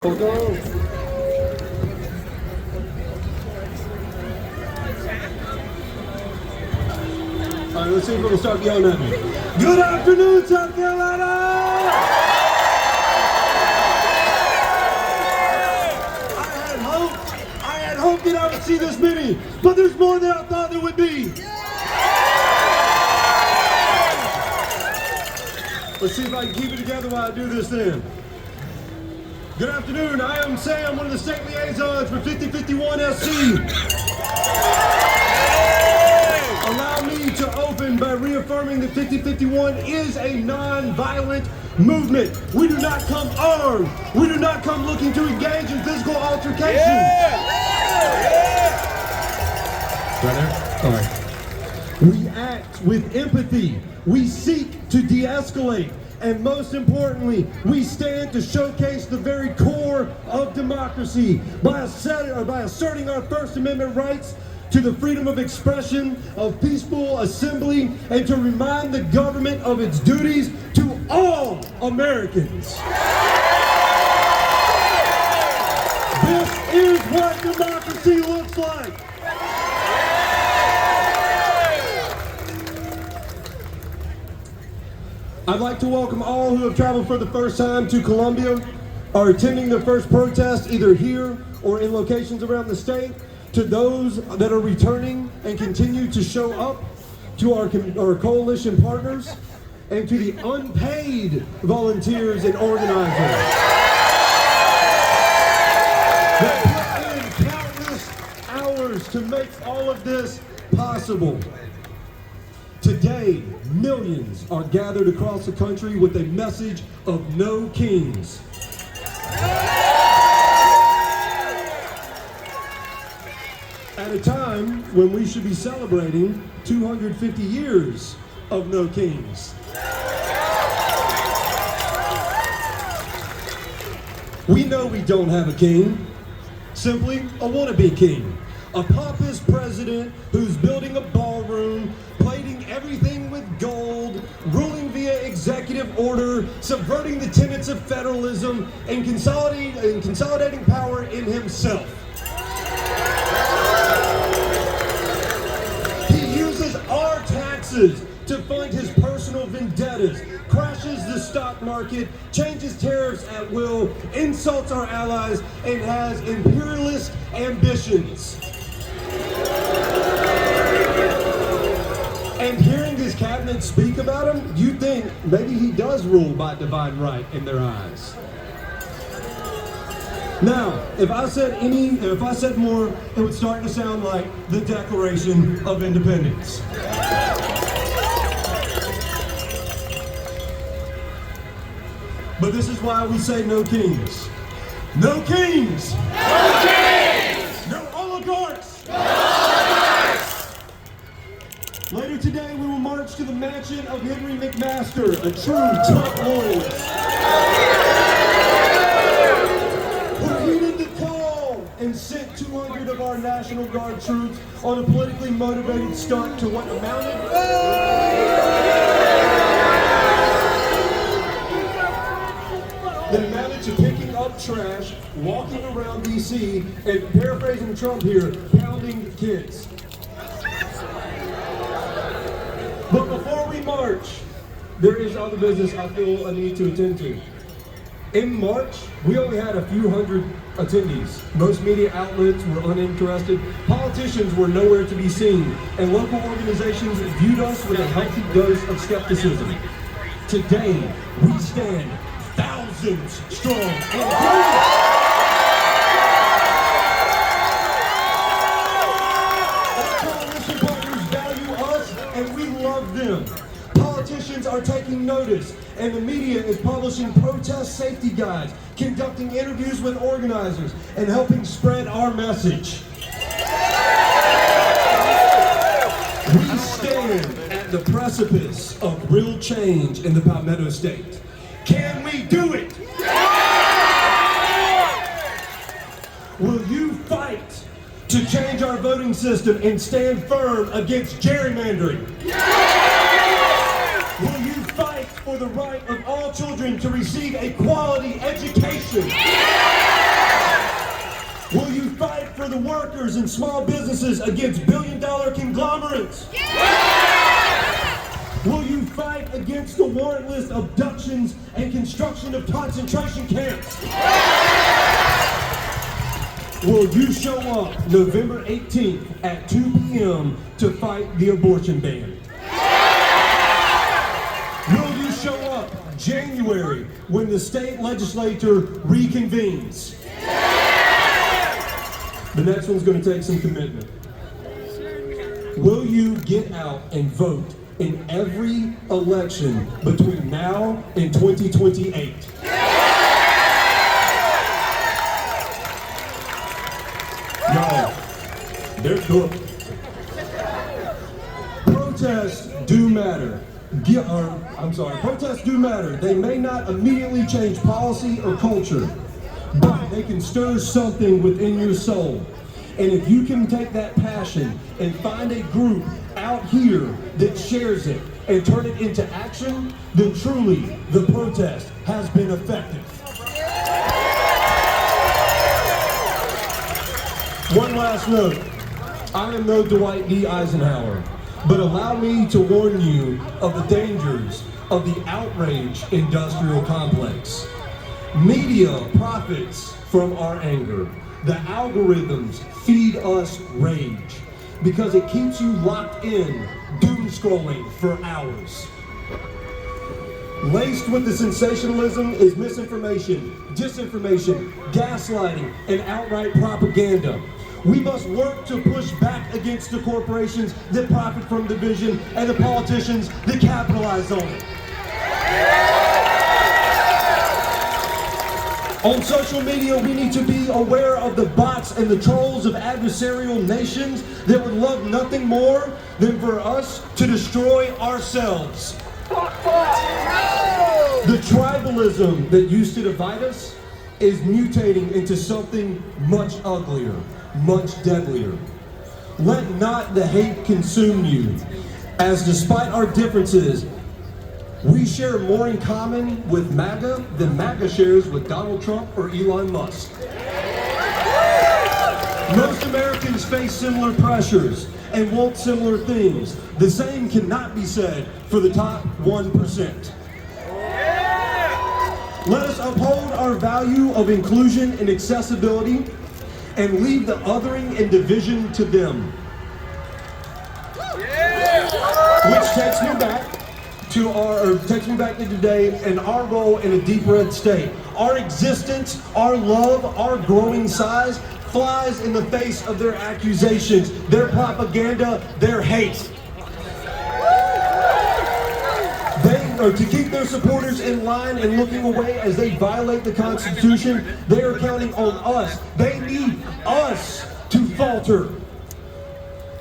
Go. All right, let's see if it'll start yelling at me. Good afternoon, South Carolina! I had hoped that I would see this many, but there's more than I thought there would be. Let's see if I can keep it together while I do this then. Good afternoon, I am Sam, one of the state liaisons for 5051 SC. Allow me to open by reaffirming that 5051 is a non-violent movement. We do not come armed. We do not come looking to engage in physical altercation. Right there? All right. We act with empathy. We seek to de-escalate. And most importantly, we stand to showcase the very core of democracy by asserting our First Amendment rights to the freedom of expression, of peaceful assembly, and to remind the government of its duties to all Americans. This is what democracy looks like. I'd like to welcome all who have traveled for the first time to Columbia, are attending their first protest either here or in locations around the state, to those that are returning and continue to show up, to our coalition partners, and to the unpaid volunteers and organizers that put in countless hours to make all of this possible. Today, millions are gathered across the country with a message of no kings. At a time when we should be celebrating 250 years of no kings. We know we don't have a king, simply a wannabe king. A pompous president who's building a ballroom, plating everything with gold, ruling via executive order, subverting the tenets of federalism, and consolidating power in himself. He uses our taxes to fund his personal vendettas, crashes the stock market, changes tariffs at will, insults our allies, and has imperialist ambitions. And hearing his cabinet speak about him, you think maybe he does rule by divine right in their eyes. Now, if I said more, it would start to sound like the Declaration of Independence. But this is why we say no kings. No kings! No kings! No oligarchs! No oligarchs! Later today, we will march to the mansion of Henry McMaster, a true Trump loyalist, who heeded the call and sent 200 of our National Guard troops on a politically motivated stunt to what amounted to picking up trash, walking around D.C., and paraphrasing Trump here, pounding kids. But before we march, there is other business I feel a need to attend to. In March, we only had a few hundred attendees. Most media outlets were uninterested, politicians were nowhere to be seen, and local organizations viewed us with a healthy dose of skepticism. Today, we stand thousands strong and our coalition partners value us and we love them. Politicians are taking notice and the media is publishing protest safety guides, conducting interviews with organizers, and helping spread our message. We stand at the precipice of real change in the Palmetto State. Can we do it? Will you fight to change our voting system and stand firm against gerrymandering? Will you fight for the right of all children to receive a quality education? the workers and small businesses against billion-dollar conglomerates? Will you fight against the warrantless abductions and construction of concentration camps? Will you show up November 18th at 2 p.m. to fight the abortion ban? Will you show up January when the state legislature reconvenes? The next one's going to take some commitment. Will you get out and vote in every election between now and 2028? No, they're good. Protests do matter. Protests do matter. They may not immediately change policy or culture, but they can stir something within your soul. And if you can take that passion and find a group out here that shares it and turn it into action, then truly the protest has been effective. One last note. I am no Dwight D. Eisenhower, but allow me to warn you of the dangers of the outrage industrial complex. Media profits from our anger. The algorithms feed us rage because it keeps you locked in, doom scrolling for hours. Laced with the sensationalism is misinformation, disinformation, gaslighting, and outright propaganda. We must work to push back against the corporations that profit from division and the politicians that capitalize on it. On social media, we need to be aware of the bots and the trolls of adversarial nations that would love nothing more than for us to destroy ourselves. The tribalism that used to divide us is mutating into something much uglier, much deadlier. Let not the hate consume you, as despite our differences, we share more in common with MAGA than MAGA shares with Donald Trump or Elon Musk. Most Americans face similar pressures and want similar things. The same cannot be said for the top 1%. Let us uphold our value of inclusion and accessibility and leave the othering and division to them. Which takes me back to today and our role in a deep red state. Our existence, our love, our growing size flies in the face of their accusations, their propaganda, their hate. To keep their supporters in line and looking away as they violate the Constitution, they are counting on us. They need us to falter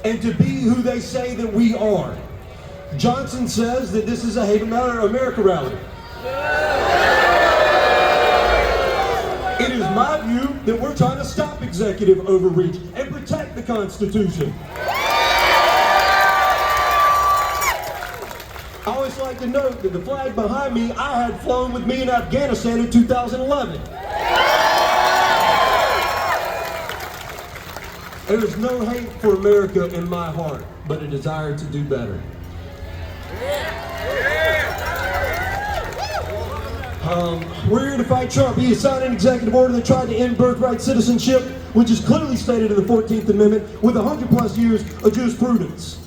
and to be who they say that we are. Johnson says that this is a Hate America rally. It is my view that we're trying to stop executive overreach and protect the Constitution. I always like to note that the flag behind me, I had flown with me in Afghanistan in 2011. There is no hate for America in my heart, but a desire to do better. We're here to fight Trump. He has signed an executive order that tried to end birthright citizenship, which is clearly stated in the 14th Amendment, with 100 plus years of jurisprudence.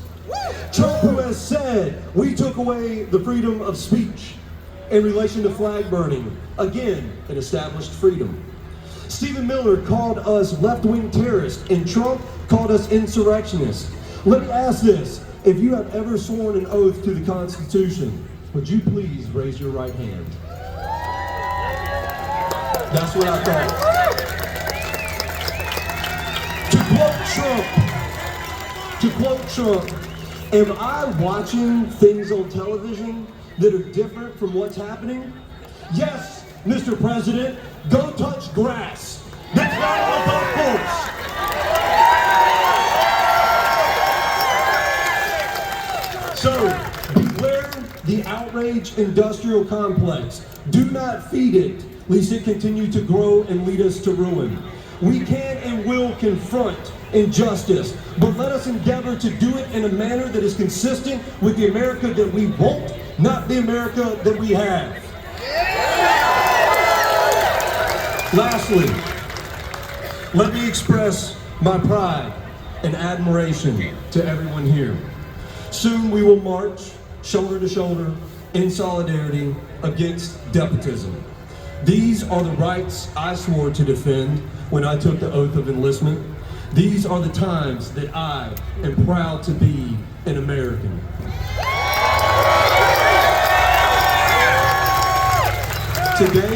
Trump, who has said we took away the freedom of speech in relation to flag burning, again, an established freedom. Stephen Miller called us left-wing terrorists, and Trump called us insurrectionists. Let me ask this. If you have ever sworn an oath to the Constitution, would you please raise your right hand? That's what I thought. To quote Trump, am I watching things on television that are different from what's happening? Yes, Mr. President, go touch grass. That's not on a golf course. So, beware the outrage industrial complex. Do not feed it, lest it continue to grow and lead us to ruin. We can and will confront injustice, but let us endeavor to do it in a manner that is consistent with the America that we want, not the America that we have. Lastly, let me express my pride and admiration to everyone here. Soon we will march shoulder to shoulder in solidarity against despotism. These are the rights I swore to defend when I took the oath of enlistment. These are the times that I am proud to be an American. Today,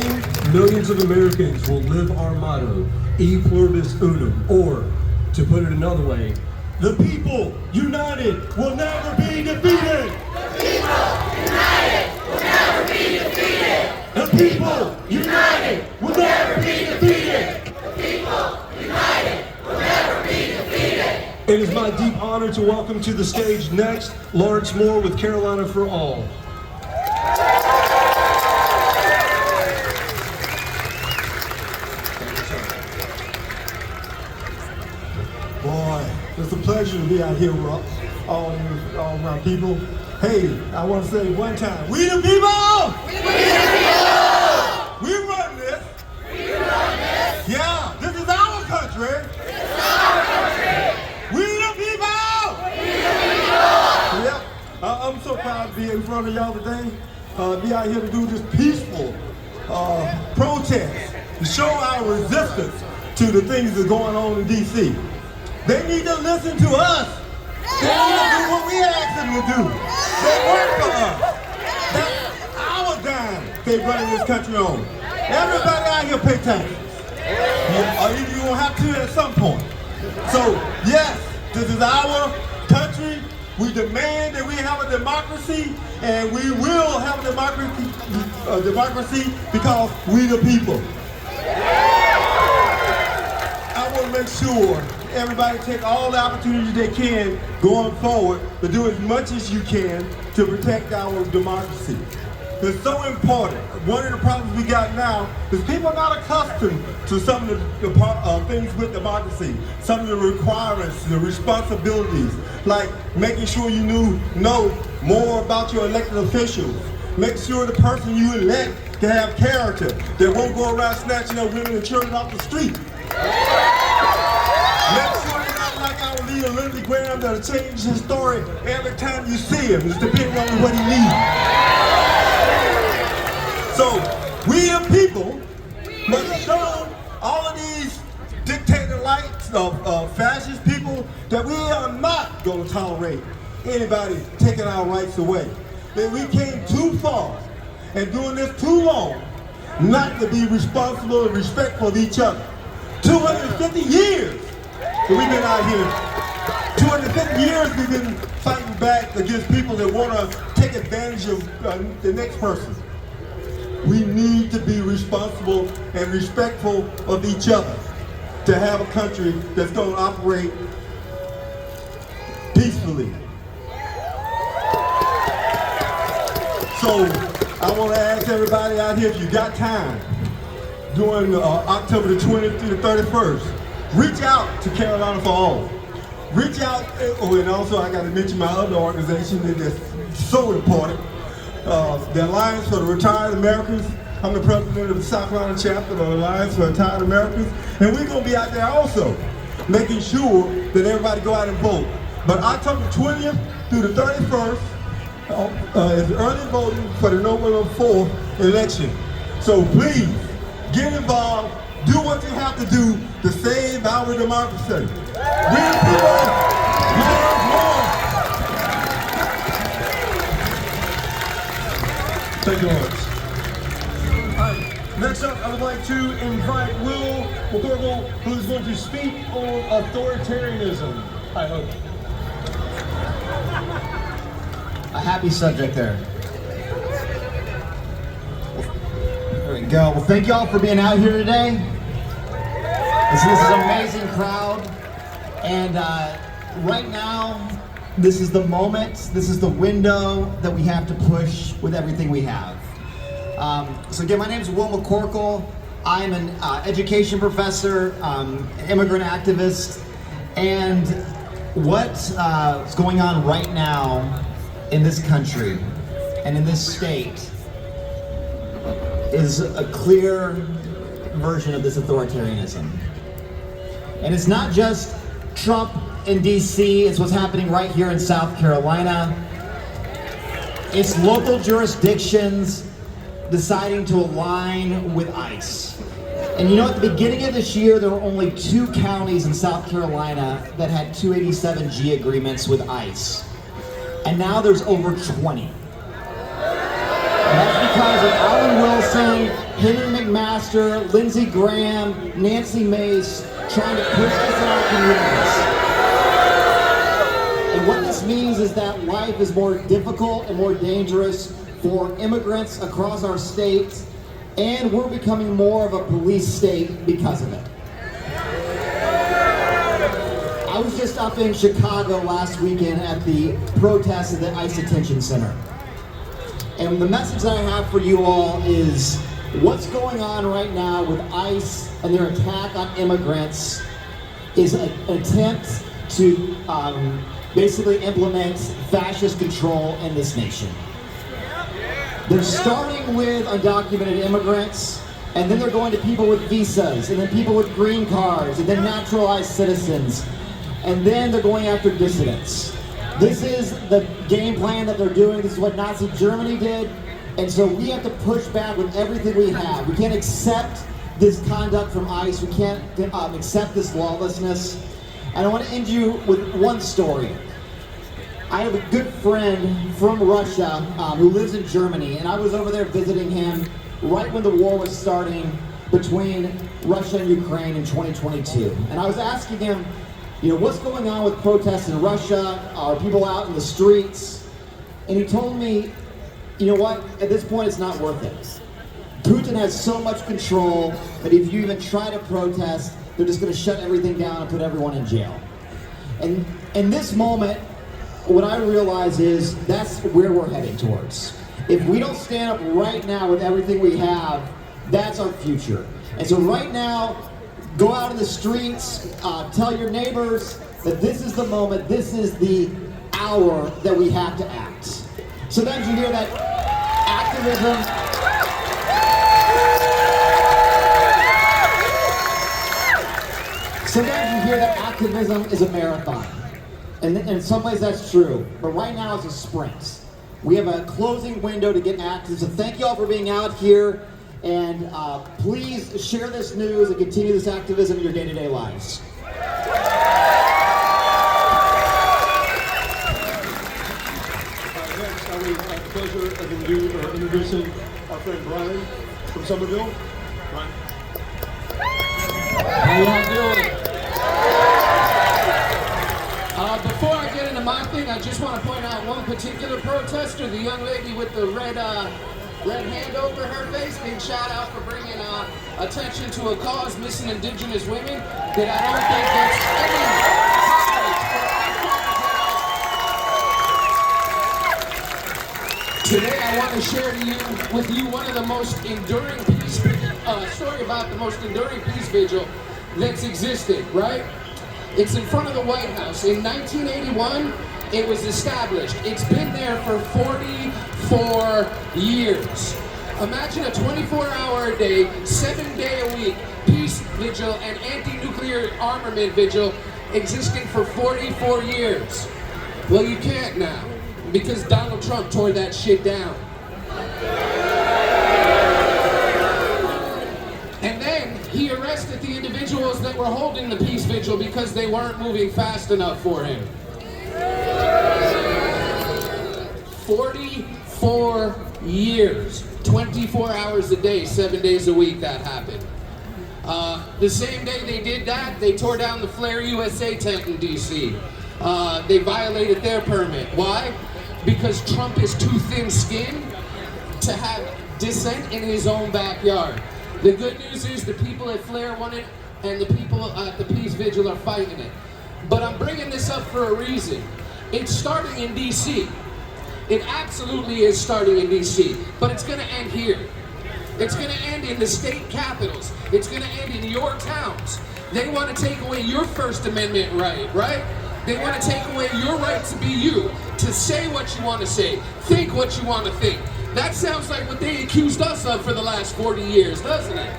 millions of Americans will live our motto, E pluribus unum, or, to put it another way, the people united will never be defeated. The people united will never be defeated. The people united will never be defeated. The people united will never be defeated. It is my deep honor to welcome to the stage next Lawrence Moore with Carolina for All. Boy, it's a pleasure to be out here with all my people. Hey, I want to say one time, we the people! We the people! We run this! We run this! Yeah, this is our country! This is our country! We the people! We the people! Yep, I'm so proud to be in front of y'all today. Be out here to do this peaceful protest, to show our resistance to the things that are going on in D.C. They need to listen to us. They need to do what we ask them to do. They work for us. That's our dime they running this country on. Everybody out here pay taxes. You will have to at some point. So, yes, this is our country. We demand that we have a democracy, and we will have a democracy because we the people. I want to make sure everybody take all the opportunities they can going forward to do as much as you can to protect our democracy. It's so important. One of the problems we got now is people are not accustomed to some of the things with democracy, some of the requirements, the responsibilities, like making sure you know more about your elected officials. Make sure the person you elect can have character, that won't go around snatching up women and children off the street. Make sure you're not like our leader, Lindsey Graham, that'll change his story every time you see him. It's depending on what he needs. So, we the people must show all of these dictator-like, fascist people that we are not going to tolerate anybody taking our rights away. That we came too far and doing this too long not to be responsible and respectful of each other. 250 years that we've been out here. 250 years we've been fighting back against people that want to take advantage of the next person. We need to be responsible and respectful of each other to have a country that's going to operate peacefully. So I want to ask everybody out here, if you got time, during October the 20th through the 31st, reach out to Carolina for All. Reach out, and also I got to mention my other organization that's so important, the Alliance for the Retired Americans. I'm the president of the South Carolina chapter of the Alliance for Retired Americans, and we're going to be out there also, making sure that everybody go out and vote. But October 20th through the 31st is early voting for the November 4th election. So please, get involved, do what you have to do to save our democracy. We the people, Lawrence Moore. Thank you, Lawrence. Next up, I would like to invite Will McCorkle, who is going to speak on authoritarianism, I hope. A happy subject there. There we go. Well, thank you all for being out here today. This is an amazing crowd. And right now, this is the moment, this is the window that we have to push with everything we have. So again, my name is Will McCorkle. I'm an education professor, immigrant activist, and what's going on right now in this country and in this state is a clear version of this authoritarianism. And it's not just Trump in DC, it's what's happening right here in South Carolina. It's local jurisdictions deciding to align with ICE. And you know, at the beginning of this year, there were only 2 counties in South Carolina that had 287G agreements with ICE. And now there's over 20. And that's because of Alan Wilson, Henry McMaster, Lindsey Graham, Nancy Mace, trying to push this in our communities. And what this means is that life is more difficult and more dangerous for immigrants across our state, and we're becoming more of a police state because of it. I was just up in Chicago last weekend at the protest at the ICE Detention Center. And the message that I have for you all is what's going on right now with ICE and their attack on immigrants is an attempt to basically implement fascist control in this nation. They're starting with undocumented immigrants, and then they're going to people with visas, and then people with green cards, and then naturalized citizens, and then they're going after dissidents. This is the game plan that they're doing. This is what Nazi Germany did, and so we have to push back with everything we have. We can't accept this conduct from ICE. We can't accept this lawlessness. And I want to end you with one story. I have a good friend from Russia who lives in Germany, and I was over there visiting him right when the war was starting between Russia and Ukraine in 2022. And I was asking him, you know, what's going on with protests in Russia? Are people out in the streets? And he told me, you know what, at this point it's not worth it. Putin has so much control that if you even try to protest, they're just going to shut everything down and put everyone in jail. And in this moment, what I realize is that's where we're heading towards. If we don't stand up right now with everything we have, that's our future. And so right now, go out in the streets, tell your neighbors that this is the moment, this is the hour that we have to act. Sometimes you hear that activism. Sometimes you hear that activism is a marathon. And in some ways that's true, but right now it's a sprint. We have a closing window to get active, so thank you all for being out here, and please share this news and continue this activism in your day-to-day lives. Next, I will have the pleasure of introducing our friend Brian from Somerville. Brian. How y'all doing? Before I get into my thing, I just want to point out one particular protester, the young lady with the red hand over her face, being shout out for bringing attention to a cause, missing Indigenous women, that I don't think gets any. Today I want to share with you one of the most enduring peace story about the most enduring peace vigil that's existed, right? It's in front of the White House. In 1981, it was established. It's been there for 44 years. Imagine a 24-hour-a-day, 7-day-a-week peace vigil and anti-nuclear armament vigil existing for 44 years. Well, you can't now, because Donald Trump tore that shit down. And then he arrested the individuals that were holding the peace vigil because they weren't moving fast enough for him. 44 years, 24 hours a day, 7 days a week that happened. The same day they did that, they tore down the Flair USA tent in DC. They violated their permit. Why? Because Trump is too thin-skinned to have dissent in his own backyard. The good news is the people at Flair want it, and the people at the Peace Vigil are fighting it. But I'm bringing this up for a reason. It's starting in DC. It absolutely is starting in DC, but it's going to end here. It's going to end in the state capitals. It's going to end in your towns. They want to take away your First Amendment right? They want to take away your right to be you, to say what you want to say, think what you want to think. That sounds like what they accused us of for the last 40 years, doesn't it?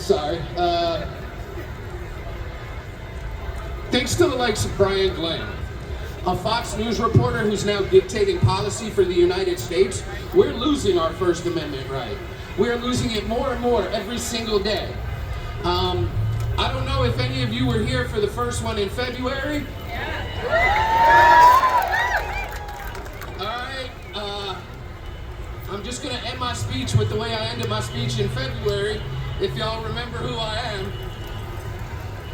Sorry. Thanks to the likes of Brian Glenn, a Fox News reporter who's now dictating policy for the United States, we're losing our First Amendment right. We're losing it more and more every single day. I don't know if any of you were here for the first one in February. Alright, I'm just going to end my speech with the way I ended my speech in February, if y'all remember who I am.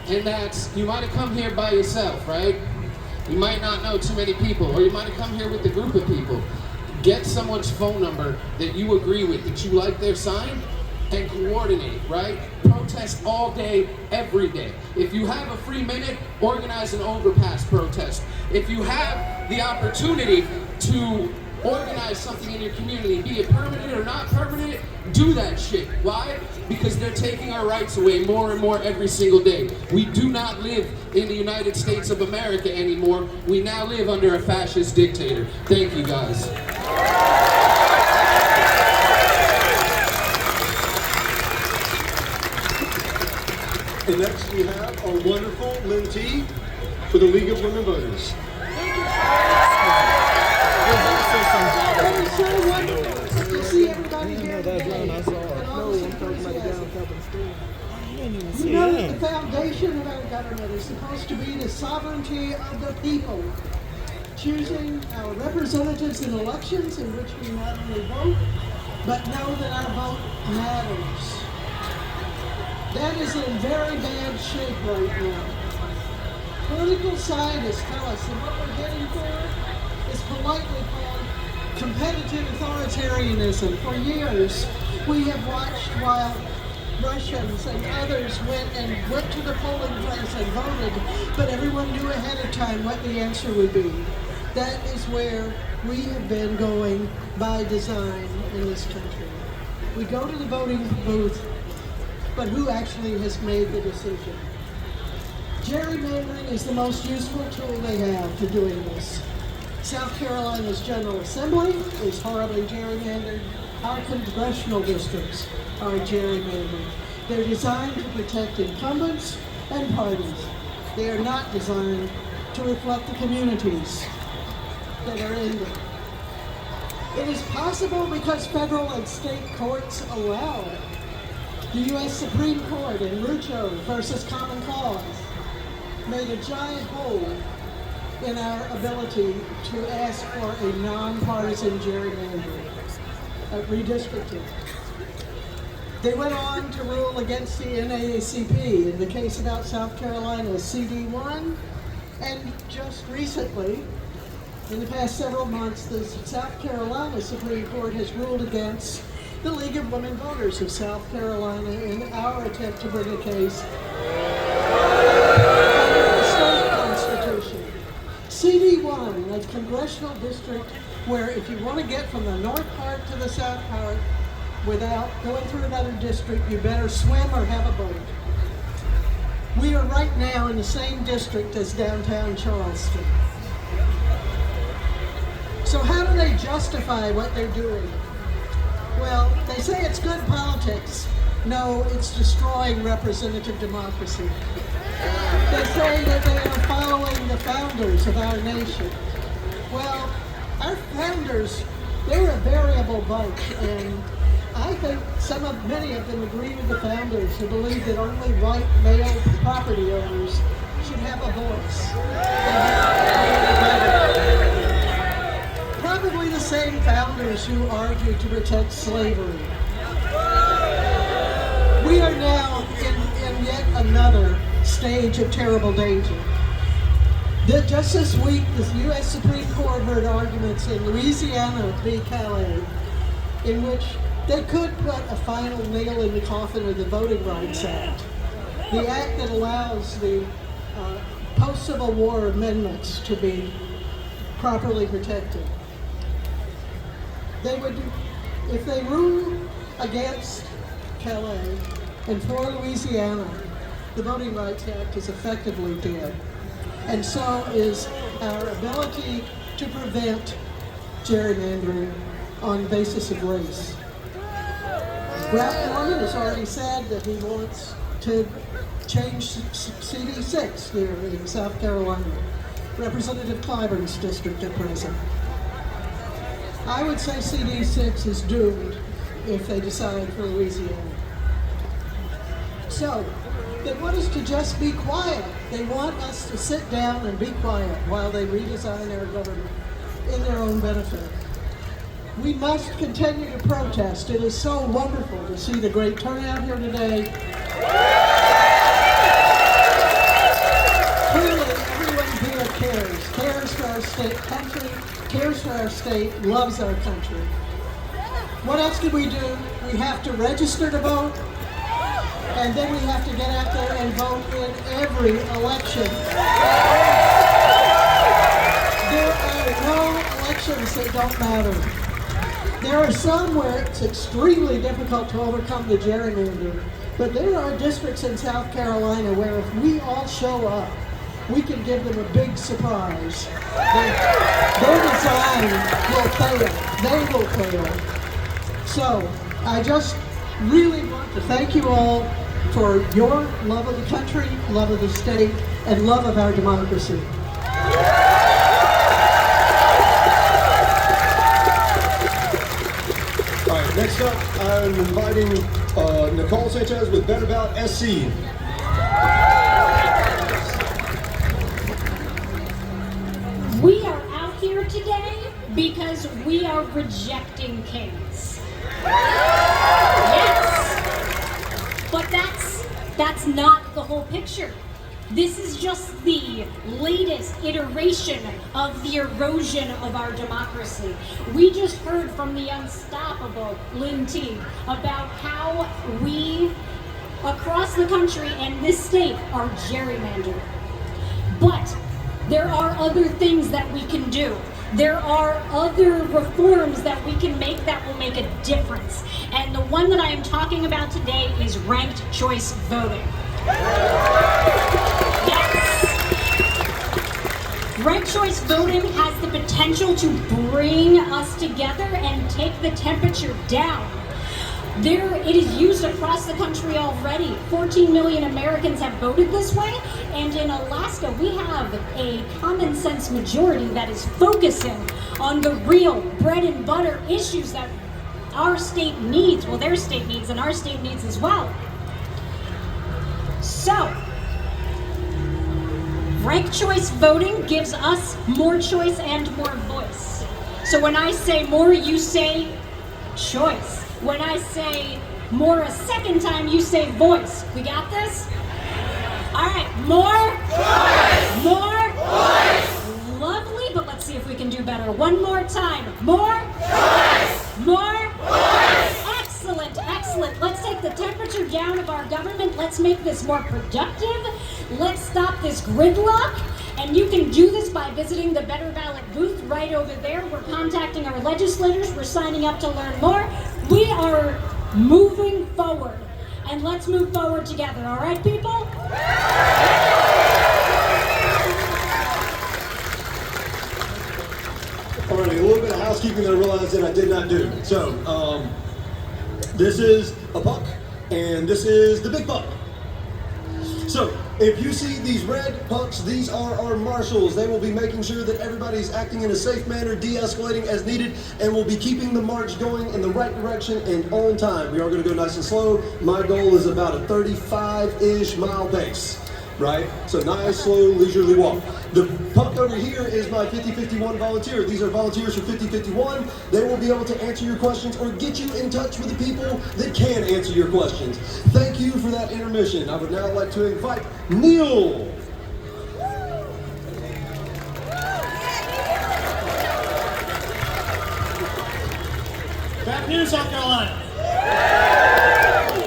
And that's, you might have come here by yourself, right? You might not know too many people, or you might have come here with a group of people. Get someone's phone number that you agree with, that you like their sign, and coordinate, right? Protest all day, every day. If you have a free minute, organize an overpass protest. If you have the opportunity to organize something in your community, be it permanent or not permanent, do that shit. Why? Because they're taking our rights away more and more every single day. We do not live in the United States of America anymore. We now live under a fascist dictator. Thank you, guys. And next we have our wonderful Lynn T for the League of Women Voters. It was so wonderful to see everybody here today. And all the enthusiasm. You know that the foundation of our government is supposed to be the sovereignty of the people, choosing our representatives in elections in which we not only vote, but know that our vote matters. That is in very bad shape right now. Political scientists tell us that what we're heading for is politely called competitive authoritarianism. For years, we have watched while Russians and others went to the polling place and voted, but everyone knew ahead of time what the answer would be. That is where we have been going by design in this country. We go to the voting booth, but who actually has made the decision? Gerrymandering is the most useful tool they have for doing this. South Carolina's General Assembly is horribly gerrymandered. Our congressional districts are gerrymandered. They're designed to protect incumbents and parties. They are not designed to reflect the communities that are in them. It is possible because federal and state courts allow it. The U.S. Supreme Court in Rucho versus Common Cause made a giant hole in our ability to ask for a nonpartisan gerrymandering, redistricting. They went on to rule against the NAACP in the case about South Carolina's CD1, and just recently, in the past several months, the South Carolina Supreme Court has ruled against the League of Women Voters of South Carolina in our attempt to bring a case under the state constitution. CD1, a congressional district where if you want to get from the north part to the south part without going through another district, you better swim or have a boat. We are right now in the same district as downtown Charleston. So how do they justify what they're doing? Well, they say it's good politics. No, it's destroying representative democracy. They say that they are following the founders of our nation. Well, our founders, they're a variable bunch, and I think many of them agree with the founders who believe that only white male property owners should have a voice. Probably the same founders who argued to protect slavery. We are now in yet another stage of terrible danger. Just this week, the U.S. Supreme Court heard arguments in Louisiana v. Calais, in which they could put a final nail in the coffin of the Voting Rights Act, the act that allows the post-Civil War amendments to be properly protected. They would, if they rule against Calais and for Louisiana, the Voting Rights Act is effectively dead. And so is our ability to prevent gerrymandering on basis of race. Ralph Norman has already said that he wants to change CD6 here in South Carolina, Representative Clyburn's district at present. I would say CD6 is doomed if they decide for Louisiana. So, they want us to just be quiet. They want us to sit down and be quiet while they redesign our government in their own benefit. We must continue to protest. It is so wonderful to see the great turnout here today. Clearly, everyone here cares for our state, country, cares for our state, loves our country. What else can we do? We have to register to vote, and then we have to get out there and vote in every election. There are no elections that don't matter. There are some where it's extremely difficult to overcome the gerrymander, but there are districts in South Carolina where if we all show up, we can give them a big surprise. Their design will fail. They will fail. So, I just really want to thank you all for your love of the country, love of the state, and love of our democracy. All right, next up, I'm inviting Nicole Sanchez with Better About SC. We are out here today because we are rejecting kings. Yes! But that's not the whole picture. This is just the latest iteration of the erosion of our democracy. We just heard from the unstoppable Lynn Teague about how we, across the country and this state, are gerrymandered. But there are other things that we can do. There are other reforms that we can make that will make a difference. And the one that I am talking about today is ranked choice voting. Yes! Ranked choice voting has the potential to bring us together and take the temperature down. It is used across the country already. 14 million Americans have voted this way, and in Alaska we have a common sense majority that is focusing on the real bread and butter issues that our state needs, well, their state needs and our state needs as well. So, ranked choice voting gives us more choice and more voice. So when I say more, you say choice. When I say more a second time, you say voice. We got this? All right, more? Choice! More? Voice! Lovely, but let's see if we can do better. One more time. More? Choice! More? Voice! Excellent, excellent. Let's take the temperature down of our government. Let's make this more productive. Let's stop this gridlock. And you can do this by visiting the Better Ballot booth right over there. We're contacting our legislators. We're signing up to learn more. We are moving forward. And let's move forward together. All right, people? All right, a little bit of housekeeping that I realized that I did not do. So, this is a buck, and this is the big buck. So, if you see these red pucks, these are our marshals. They will be making sure that everybody's acting in a safe manner, de-escalating as needed, and will be keeping the march going in the right direction and on time. We are going to go nice and slow. My goal is about a 35-ish mile pace, right? So nice, slow, leisurely walk. The puck over here is my 5051 volunteer. These are volunteers for 5051. They will be able to answer your questions or get you in touch with the people that can answer your questions. Thank you for that intermission. I would now like to invite Neil. Good afternoon, South Carolina.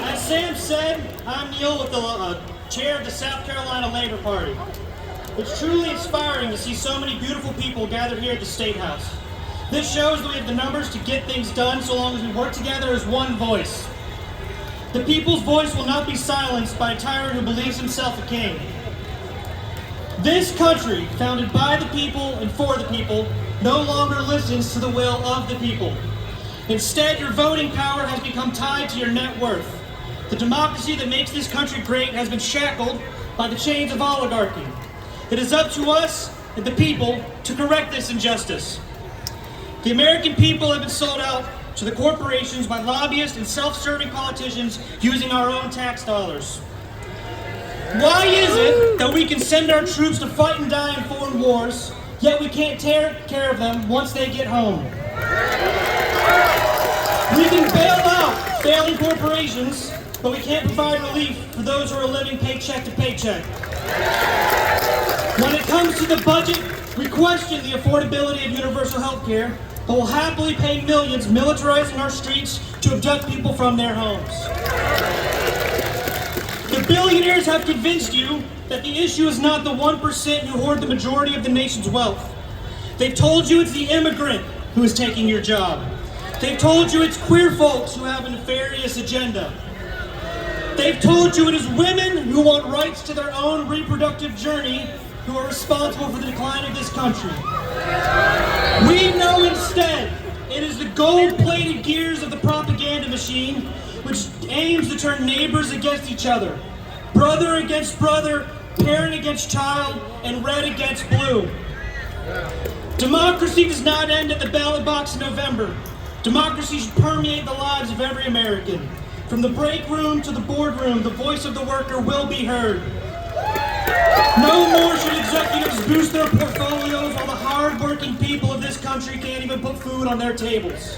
As Sam said, I'm Neil with the chair of the South Carolina Labor Party. It's truly inspiring to see so many beautiful people gathered here at the State House. This shows that we have the numbers to get things done so long as we work together as one voice. The people's voice will not be silenced by a tyrant who believes himself a king. This country, founded by the people and for the people, no longer listens to the will of the people. Instead, your voting power has become tied to your net worth. The democracy that makes this country great has been shackled by the chains of oligarchy. It is up to us and the people to correct this injustice. The American people have been sold out to the corporations by lobbyists and self-serving politicians using our own tax dollars. Why is it that we can send our troops to fight and die in foreign wars, yet we can't take care of them once they get home? We can bail out failing corporations, but we can't provide relief for those who are living paycheck to paycheck. When it comes to the budget, we question the affordability of universal health care, but will happily pay millions militarizing our streets to abduct people from their homes. The billionaires have convinced you that the issue is not the 1% who hoard the majority of the nation's wealth. They've told you it's the immigrant who is taking your job. They've told you it's queer folks who have a nefarious agenda. They've told you it is women who want rights to their own reproductive journey who are responsible for the decline of this country. We know instead it is the gold-plated gears of the propaganda machine which aims to turn neighbors against each other, brother against brother, parent against child, and red against blue. Democracy does not end at the ballot box in November. Democracy should permeate the lives of every American. From the break room to the boardroom, the voice of the worker will be heard. No more should executives boost their portfolios while the hard-working people of this country can't even put food on their tables.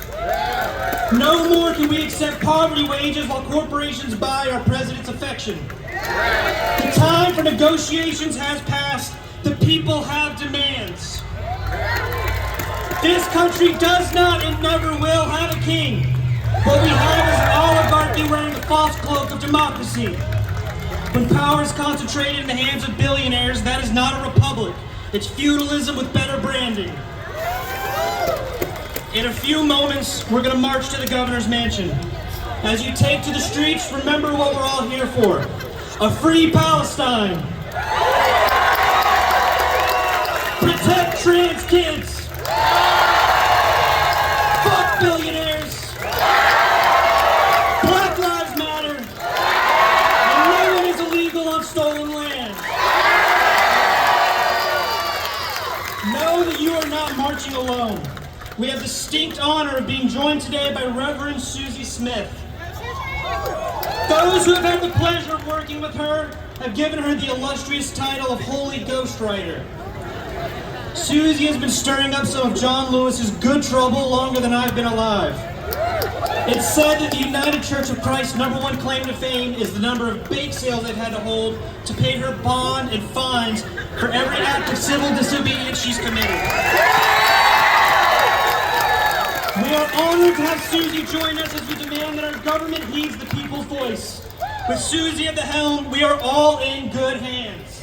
No more can we accept poverty wages while corporations buy our president's affection. The time for negotiations has passed. The people have demands. This country does not and never will have a king. What we have is an oligarchy wearing the false cloak of democracy. When power is concentrated in the hands of billionaires, that is not a republic. It's feudalism with better branding. In a few moments, we're going to march to the governor's mansion. As you take to the streets, remember what we're all here for. A free Palestine. Protect trans kids. Fuck billionaires. Black Lives Matter. And no one is illegal on stolen land. Know that you are not marching alone. We have the distinct honor of being joined today by Reverend Susie Smith. Those who have had the pleasure of working with her have given her the illustrious title of Holy Ghostwriter. Susie has been stirring up some of John Lewis's good trouble longer than I've been alive. It's said that the United Church of Christ's #1 claim to fame is the number of bake sales they've had to hold to pay her bond and fines for every act of civil disobedience she's committed. We are honored to have Susie join us as we demand that our government heeds the people's voice. With Susie at the helm, we are all in good hands.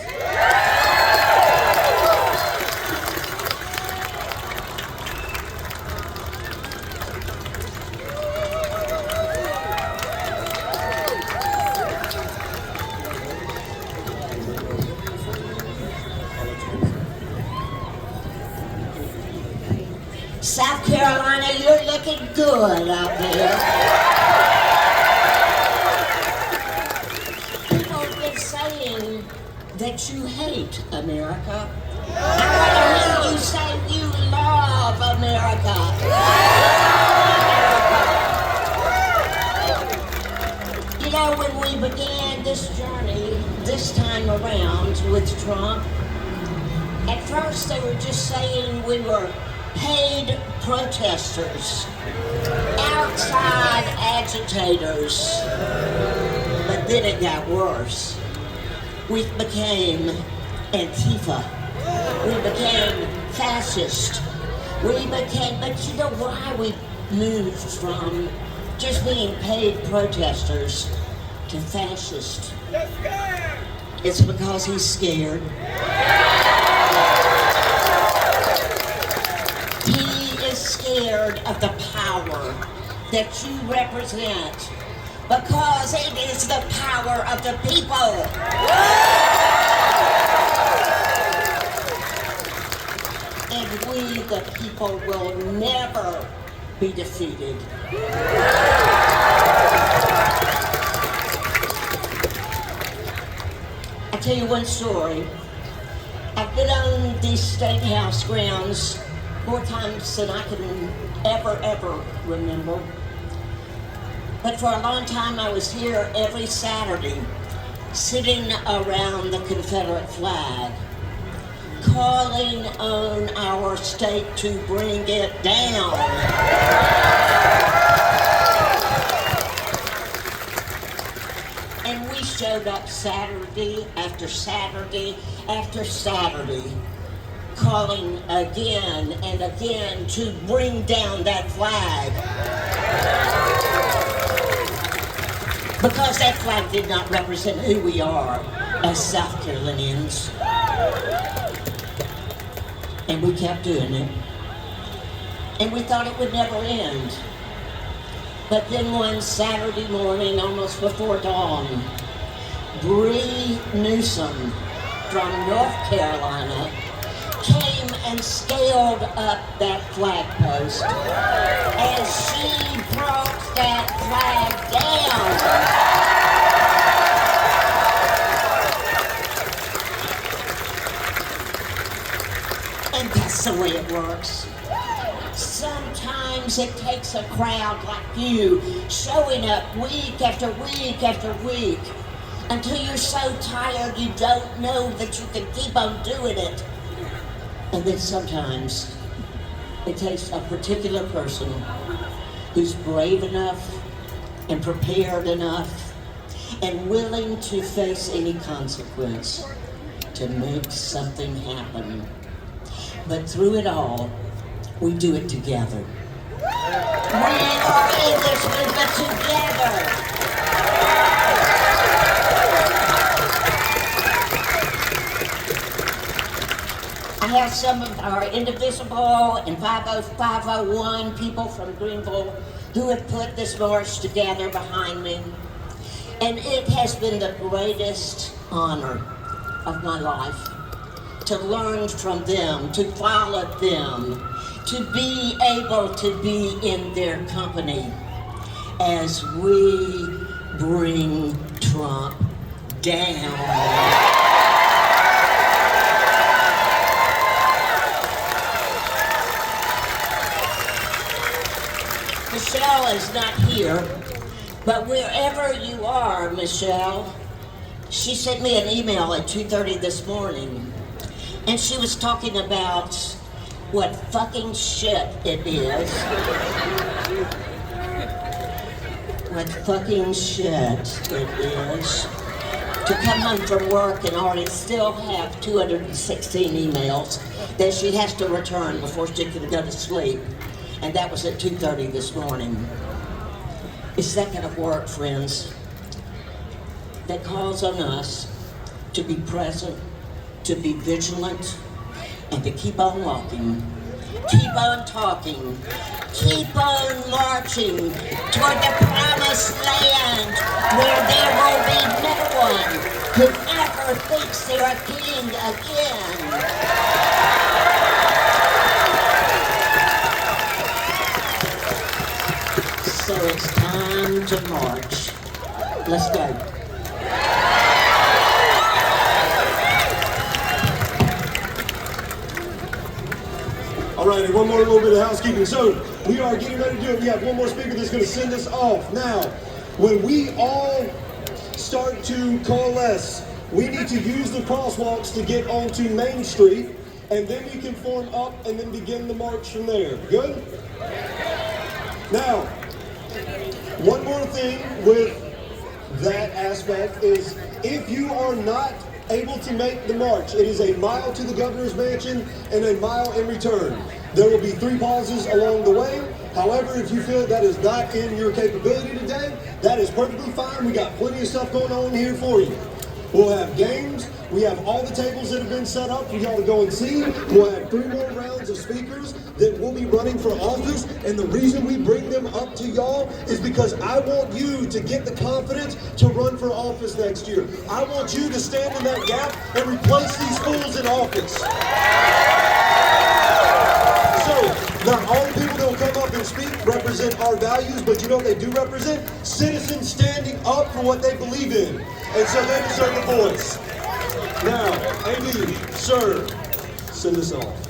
South Carolina, you're looking good out there. People have been saying that you hate America. I want to hear you say you love America. You know, when we began this journey this time around with Trump, at first they were just saying we were paid protesters, outside agitators. But then it got worse. We became Antifa. We became fascist. But you know why we moved from just being paid protesters to fascist? It's because he's scared. scared of the power that you represent, because it is the power of the people. And we, the people, will never be defeated. I'll tell you one story. I've been on these State House grounds more times than I can ever remember. But for a long time I was here every Saturday, sitting around the Confederate flag, calling on our state to bring it down. And we showed up Saturday after Saturday after Saturday, calling again and again to bring down that flag. Because that flag did not represent who we are as South Carolinians. And we kept doing it. And we thought it would never end. But then one Saturday morning, almost before dawn, Bree Newsom from North Carolina came and scaled up that flag post, and she brought that flag down. And that's the way it works. Sometimes it takes a crowd like you showing up week after week after week until you're so tired you don't know that you can keep on doing it. And then sometimes it takes a particular person who's brave enough and prepared enough and willing to face any consequence to make something happen. But through it all, we do it together. We are in this movement together. I have some of our Indivisible and 501 people from Greenville who have put this march together behind me. And it has been the greatest honor of my life to learn from them, to follow them, to be able to be in their company as we bring Trump down. Michelle is not here, but wherever you are, Michelle, she sent me an email at 2:30 this morning, and she was talking about what fucking shit it is. What fucking shit it is to come home from work and already still have 216 emails that she has to return before she can go to sleep. And that was at 2:30 this morning. It's that kind of work, friends, that calls on us to be present, to be vigilant, and to keep on walking, keep on talking, keep on marching toward the promised land where there will be no one who ever thinks they're a king again. So it's time to march. Let's go. All righty, one more little bit of housekeeping. So we are getting ready to do it. We have one more speaker that's going to send us off. Now, when we all start to coalesce, we need to use the crosswalks to get onto Main Street, and then we can form up and then begin the march from there. Good? Now, one more thing with that aspect is if you are not able to make the march, it is a mile to the governor's mansion and a mile in return. There will be 3 pauses along the way. However, if you feel that is not in your capability today, that is perfectly fine. We got plenty of stuff going on here for you. We'll have games. We have all the tables that have been set up for y'all to go and see. We'll have 3 more rounds kinds of speakers that will be running for office, and the reason we bring them up to y'all is because I want you to get the confidence to run for office next year. I want you to stand in that gap and replace these fools in office. So, not all the people that will come up and speak represent our values, but you know what they do represent? Citizens standing up for what they believe in. And so they deserve a voice. Now, AB, sir, send us off.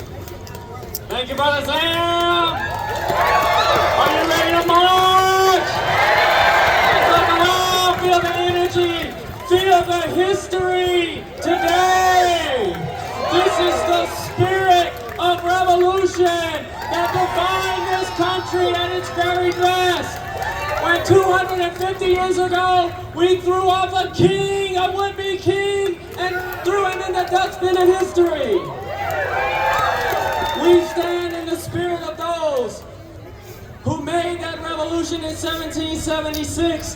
Thank you, Brother Sam! Are you ready to march? Look around, feel the energy, feel the history today. This is the spirit of revolution that defined this country at its very best. When 250 years ago, we threw off a king, a would-be king, and threw him in the dustbin of history. We stand in the spirit of those who made that revolution in 1776.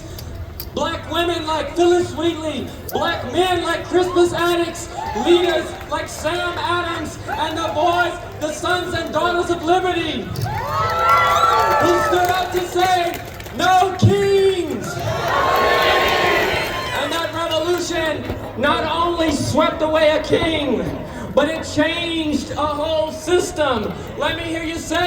Black women like Phyllis Wheatley, black men like Crispus Attucks, leaders like Sam Adams, and the boys, the sons and daughters of liberty, who stood up to say, no kings! And that revolution not only swept away a king, but it changed a whole system. Let me hear you say